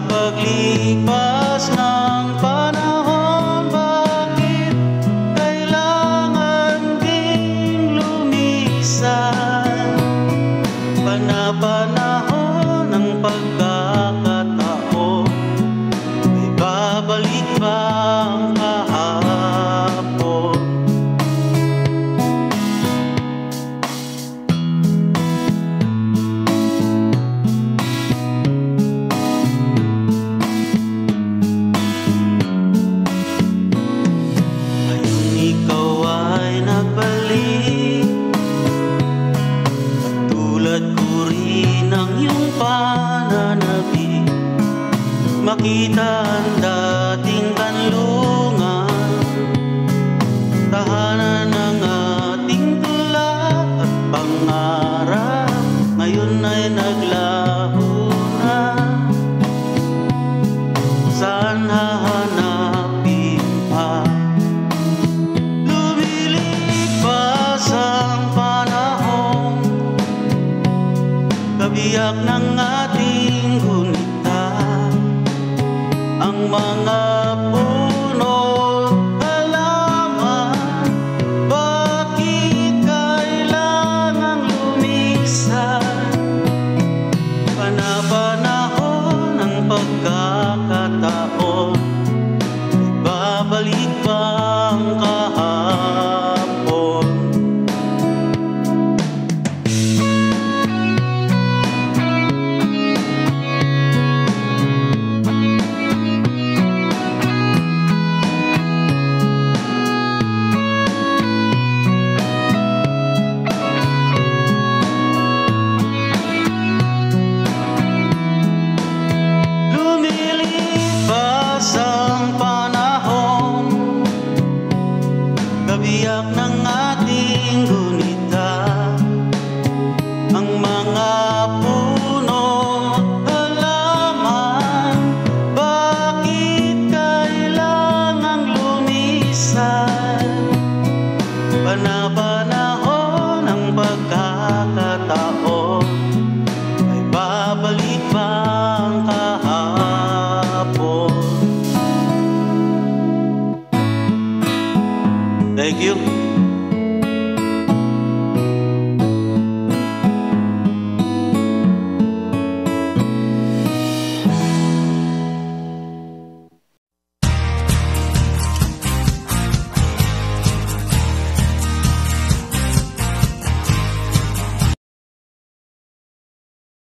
paglipas ng panahon, bakit kailangan ding lumisan? Panahon ng pagkakataon, may babalik ba ang kahapon? Ikaw ay nagbalik, at tulad ko rin ang iyong pananabik. Makita ang dating kanlungan, tahanan ng ating tula at pangarap, ngayon ay naglaho na. Saan hahanapin pa? Kabiyak ng ating gunita, ang mga puno't halaman, bakit kailangang lumisan? Panahon ng pagkakataon, babalik ba ang kahapon? Kabiyak ng ating gunita, ang mga puno't halaman, bakit kailangang lumisan? Panahon ng pagkakataon, ay babalik ba ang kahapon? Thank you.